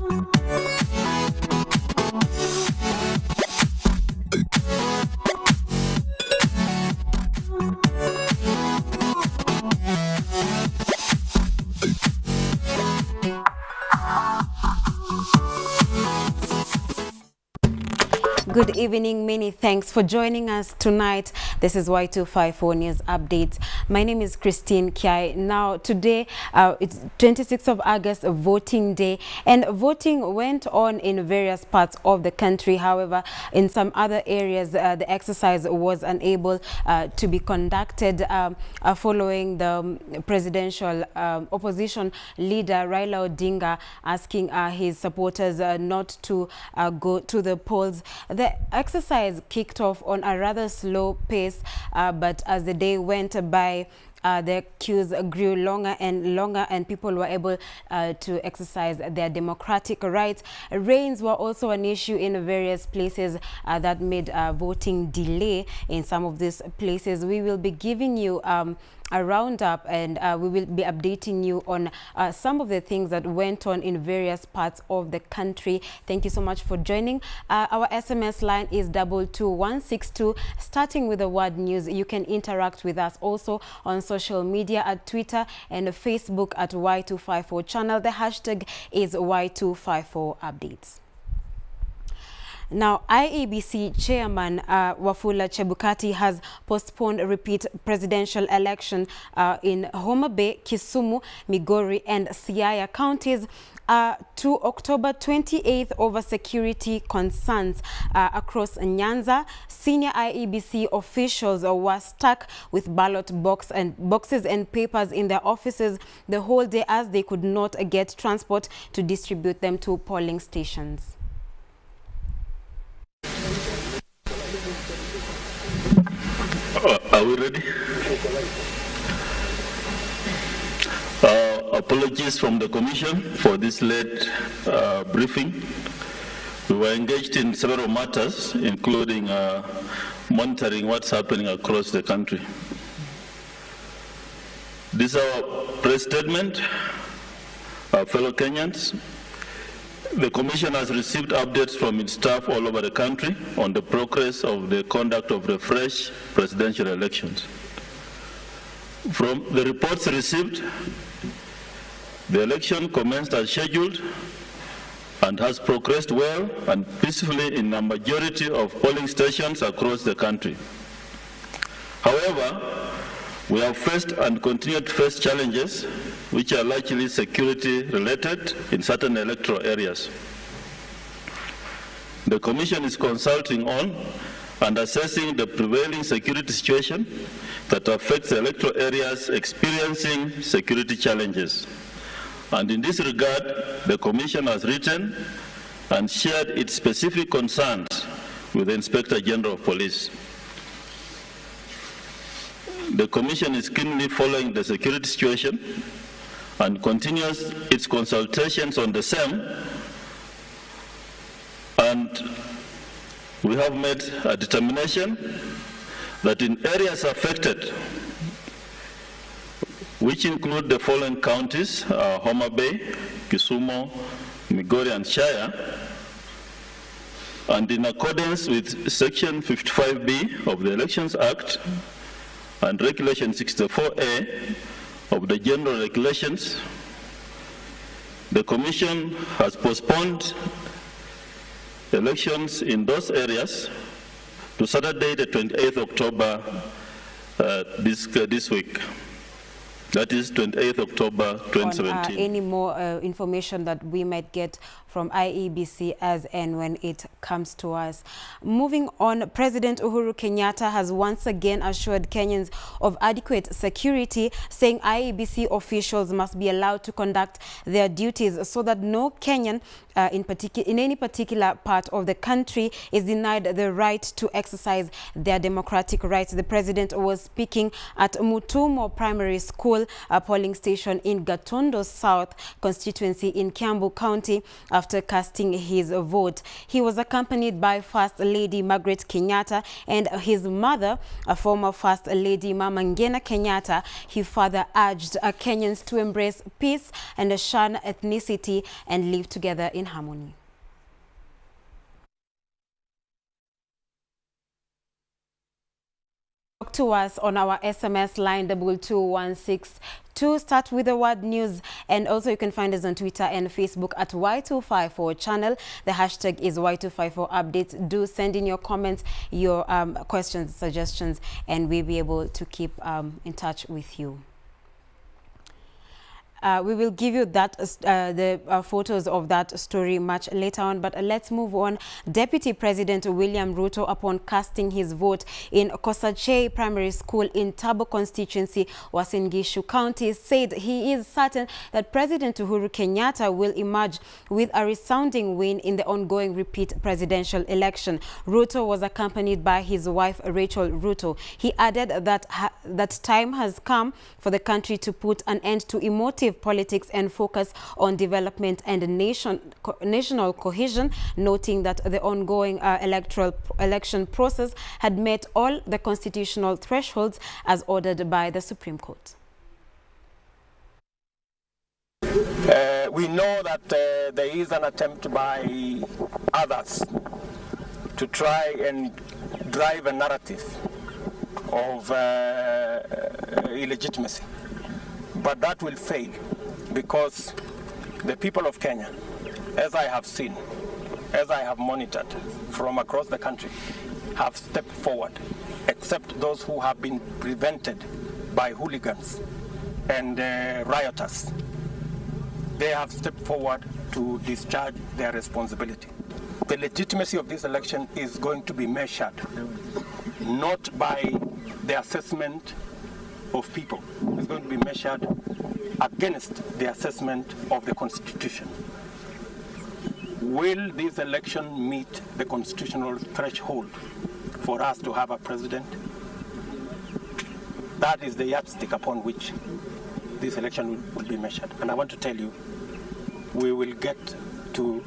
Good evening, many thanks for joining us tonight. This is Y254 News Updates. My name is Christine Kiai. Now today, it's 26th of August, voting day, and voting went on in various parts of the country. However, in some other areas, the exercise was unable to be conducted following the presidential opposition leader Raila Odinga asking his supporters not to go to the polls. The exercise kicked off on a rather slow pace, but as the day went by, the queues grew longer and longer, and people were able to exercise their democratic rights. Rains were also an issue in various places that made voting delay in some of these places. We will be giving you a roundup, and we will be updating you on some of the things that went on in various parts of the country. Thank you so much for joining. Our SMS line is 22162, starting with the word news. You can interact with us also on social media at Twitter and Facebook at Y254 channel. The hashtag is Y254 updates. Now, IEBC Chairman Wafula Chebukati has postponed a repeat presidential election in Homabay, Kisumu, Migori and Siaya counties to October 28th over security concerns across Nyanza. Senior IEBC officials were stuck with ballot boxes and papers in their offices the whole day, as they could not get transport to distribute them to polling stations. Are we ready? Apologies from the Commission for this late briefing. We were engaged in several matters, including monitoring what's happening across the country. This is our press statement, fellow Kenyans. The Commission has received updates from its staff all over the country on the progress of the conduct of the fresh presidential elections. From the reports received, the election commenced as scheduled and has progressed well and peacefully in a majority of polling stations across the country. However, we have faced and continue to face challenges which are largely security related in certain electoral areas. The Commission is consulting on and assessing the prevailing security situation that affects the electoral areas experiencing security challenges. And in this regard, the Commission has written and shared its specific concerns with the Inspector General of Police. The Commission is keenly following the security situation and continues its consultations on the same, and we have made a determination that in areas affected, which include the following counties, Homabay, Kisumu, Migori and Siaya, and in accordance with Section 55B of the Elections Act and Regulation 64A of the General Regulations, the Commission has postponed elections in those areas to Saturday, the 28th October this week. That is 28th October 2017. Any more information that we might get from IEBC as and when it comes to us. Moving on, President Uhuru Kenyatta has once again assured Kenyans of adequate security, saying IEBC officials must be allowed to conduct their duties so that no Kenyan in any particular part of the country is denied the right to exercise their democratic rights. The president was speaking at Mutumo Primary School school polling station in Gatondo South constituency in Kiambu County after casting his vote. He was accompanied by First Lady Margaret Kenyatta and his mother, a former First Lady Mama Ngina Kenyatta. He further urged Kenyans to embrace peace and shun ethnicity and live together in harmony. Talk to us on our SMS line 22162. Start with the word news, and also you can find us on Twitter and Facebook at Y254 channel. The hashtag is Y254 updates. Do send in your comments, your questions, suggestions, and we'll be able to keep in touch with you. We will give you that the photos of that story much later on, but let's move on. Deputy President William Ruto, upon casting his vote in Kosachei Primary School in Tabo constituency, Uasin Gishu County, said he is certain that President Uhuru Kenyatta will emerge with a resounding win in the ongoing repeat presidential election. Ruto was accompanied by his wife Rachel Ruto. He added that that time has come for the country to put an end to emotive politics and focus on development and national cohesion, noting that the ongoing election process had met all the constitutional thresholds as ordered by the Supreme Court. We know that there is an attempt by others to try and drive a narrative of illegitimacy. But that will fail because the people of Kenya, as I have seen, as I have monitored from across the country, have stepped forward, except those who have been prevented by hooligans and rioters. They have stepped forward to discharge their responsibility. The legitimacy of this election is going to be measured not by the assessment of people. It's going to be measured against the assessment of the Constitution. Will this election meet the constitutional threshold for us to have a president? That is the yardstick upon which this election will be measured. And I want to tell you, we will get to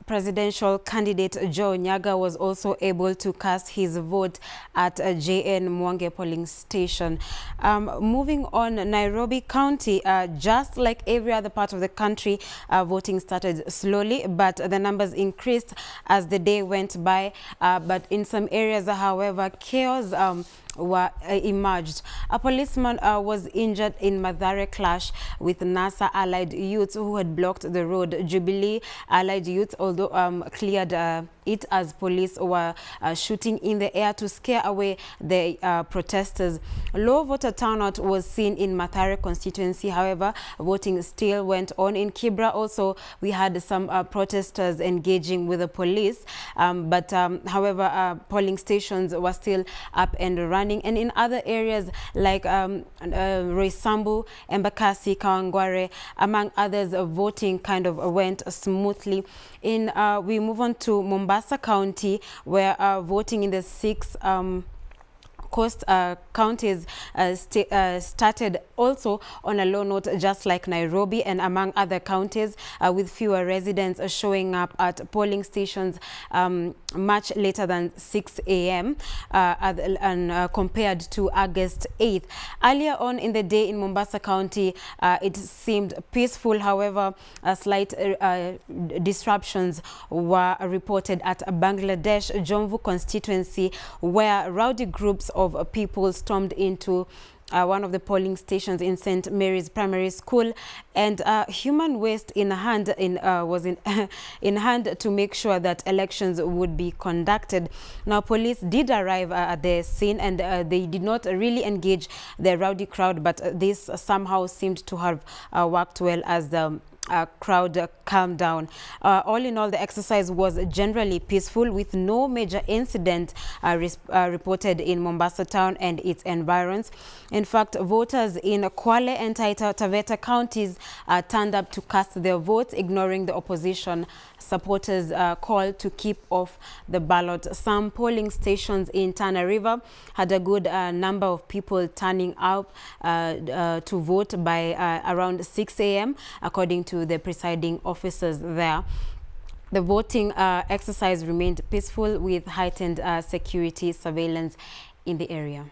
Presidential candidate Joe Nyaga was also able to cast his vote at JN Mwange polling station. Moving on, Nairobi County, just like every other part of the country, voting started slowly, but the numbers increased as the day went by. But in some areas, however, chaos emerged. A policeman was injured in Mathare clash with NASA allied youths who had blocked the road. Jubilee allied youths, although cleared it as police were shooting in the air to scare away the protesters. Low voter turnout was seen in Mathare constituency. However, voting still went on. In Kibra also, we had some protesters engaging with the police, however, polling stations were still up and running. And in other areas like Roysambu, Embakasi, Kawangware, among others, voting kind of went smoothly. We move on to Mombasa County, where voting in the 6 coast counties started also on a low note, just like Nairobi and among other counties, with fewer residents showing up at polling stations much later than 6 a.m. And compared to August 8th. Earlier on in the day in Mombasa County, it seemed peaceful. However, slight disruptions were reported at Bangladesh Jomvu constituency, where rowdy groups of people stormed into one of the polling stations in St. Mary's Primary School, and human waste in hand was in hand to make sure that elections would be conducted. Now, police did arrive at the scene, and they did not really engage the rowdy crowd, but this somehow seemed to have worked well, as the crowd calmed down. All in all, the exercise was generally peaceful with no major incident reported in Mombasa town and its environs. In fact, voters in Kwale and Taita Taveta counties turned up to cast their votes, ignoring the opposition supporters' call to keep off the ballot. Some polling stations in Tana River had a good number of people turning out to vote by around 6 a.m. according to the presiding officers there. The voting exercise remained peaceful with heightened security surveillance in the area.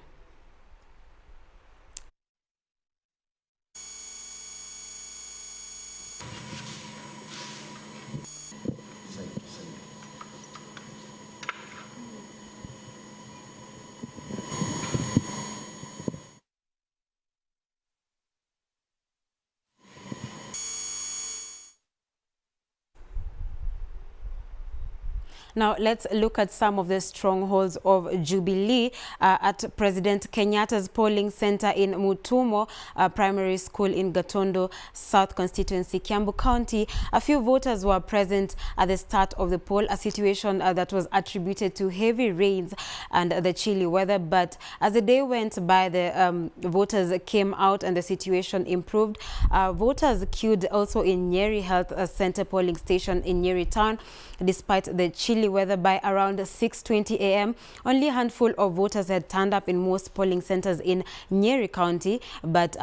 Now, let's look at some of the strongholds of Jubilee at President Kenyatta's polling center in Mutumo Primary School in Gatondo South Constituency, Kiambu County. A few voters were present at the start of the poll, a situation that was attributed to heavy rains and the chilly weather. But as the day went by, the voters came out and the situation improved. Voters queued also in Nyeri Health Center polling station in Nyeri town. Despite the chilly weather, by around 6:20 a.m., only a handful of voters had turned up in most polling centers in Nyeri County, but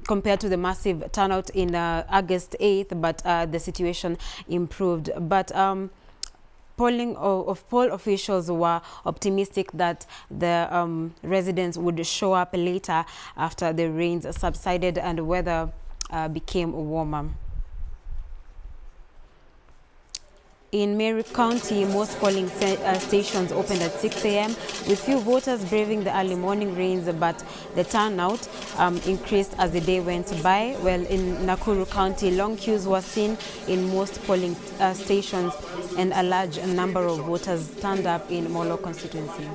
compared to the massive turnout in August 8th, but the situation improved. But poll officials were optimistic that the residents would show up later after the rains subsided and weather became warmer. In Mary County, most polling stations opened at 6 a.m. with few voters braving the early morning rains, but the turnout increased as the day went by. Well, in Nakuru County, long queues were seen in most polling stations and a large number of voters turned up in Molo constituency.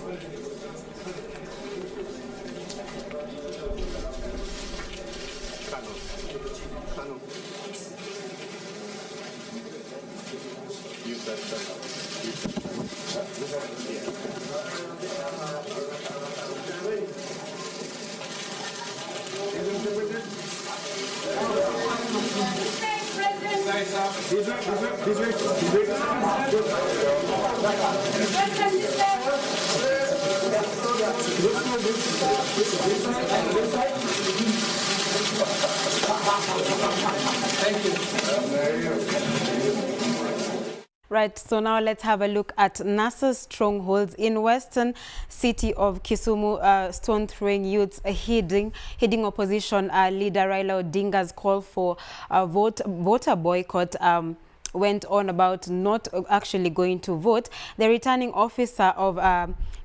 Right, so now let's have a look at NASA's strongholds in western city of Kisumu. Stone-throwing youths heeding opposition leader Raila Odinga's call for a voter boycott went on about not actually going to vote. The returning officer of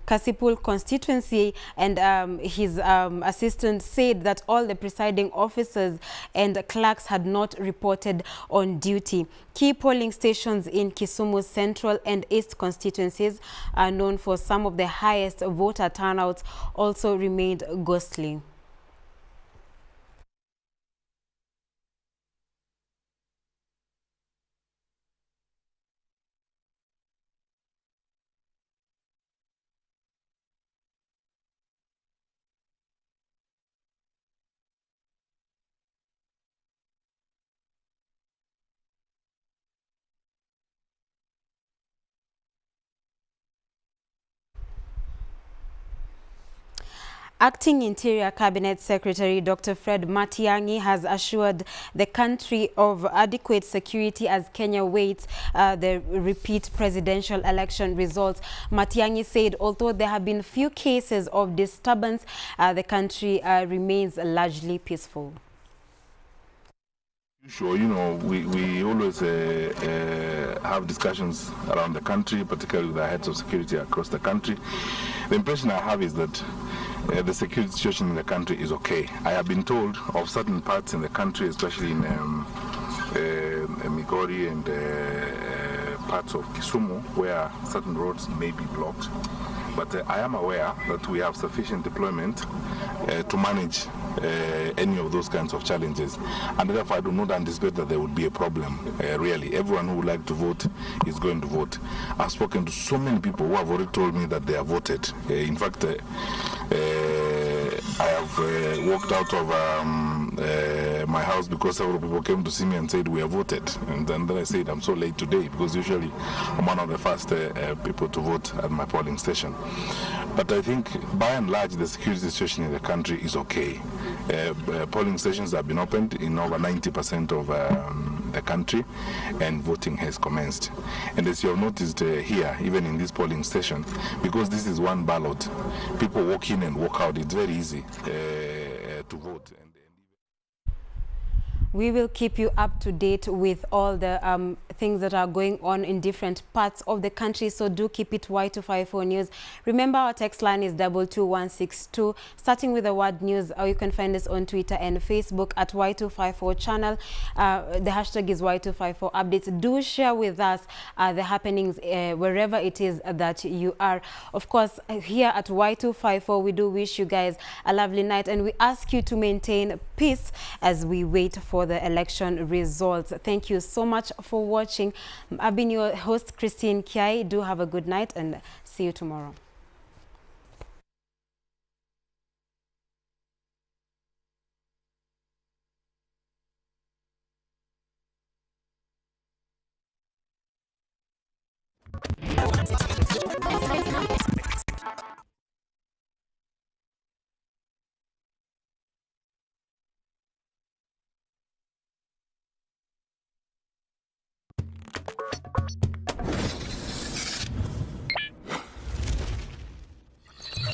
Kasipul constituency and his assistant said that all the presiding officers and clerks had not reported on duty. Key polling stations in Kisumu Central and East constituencies are known for some of the highest voter turnouts also remained ghostly. Acting Interior Cabinet Secretary Dr. Fred Matiang'i has assured the country of adequate security as Kenya waits the repeat presidential election results. Matiang'i said although there have been few cases of disturbance, the country remains largely peaceful. Sure, you know, we always have discussions around the country, particularly with the heads of security across the country. The impression I have is that the security situation in the country is okay. I have been told of certain parts in the country, especially in Migori and parts of Kisumu, where certain roads may be blocked. But I am aware that we have sufficient deployment to manage any of those kinds of challenges. And therefore, I do not anticipate that there would be a problem, really. Everyone who would like to vote is going to vote. I've spoken to so many people who have already told me that they have voted. In fact, I have walked out of my house because several people came to see me and said, we have voted. And then I said, I'm so late today because usually I'm one of the first people to vote at my polling station. But I think by and large, the security situation in the country is okay. Polling stations have been opened in over 90% of the country, and voting has commenced. And as you have noticed here, even in this polling station, because this is one ballot, people walk in and walk out. It's very easy to vote. We will keep you up to date with all the things that are going on in different parts of the country. So do keep it Y254 News. Remember, our text line is 22162, starting with the word news. Or you can find us on Twitter and Facebook at Y254 channel. The hashtag is Y254 updates. Do share with us the happenings wherever it is that you are. Of course, here at Y254, we do wish you guys a lovely night, and we ask you to maintain peace as we wait for the election results. Thank you so much for watching. I've been your host, Christine Kiai. Do have a good night and see you tomorrow.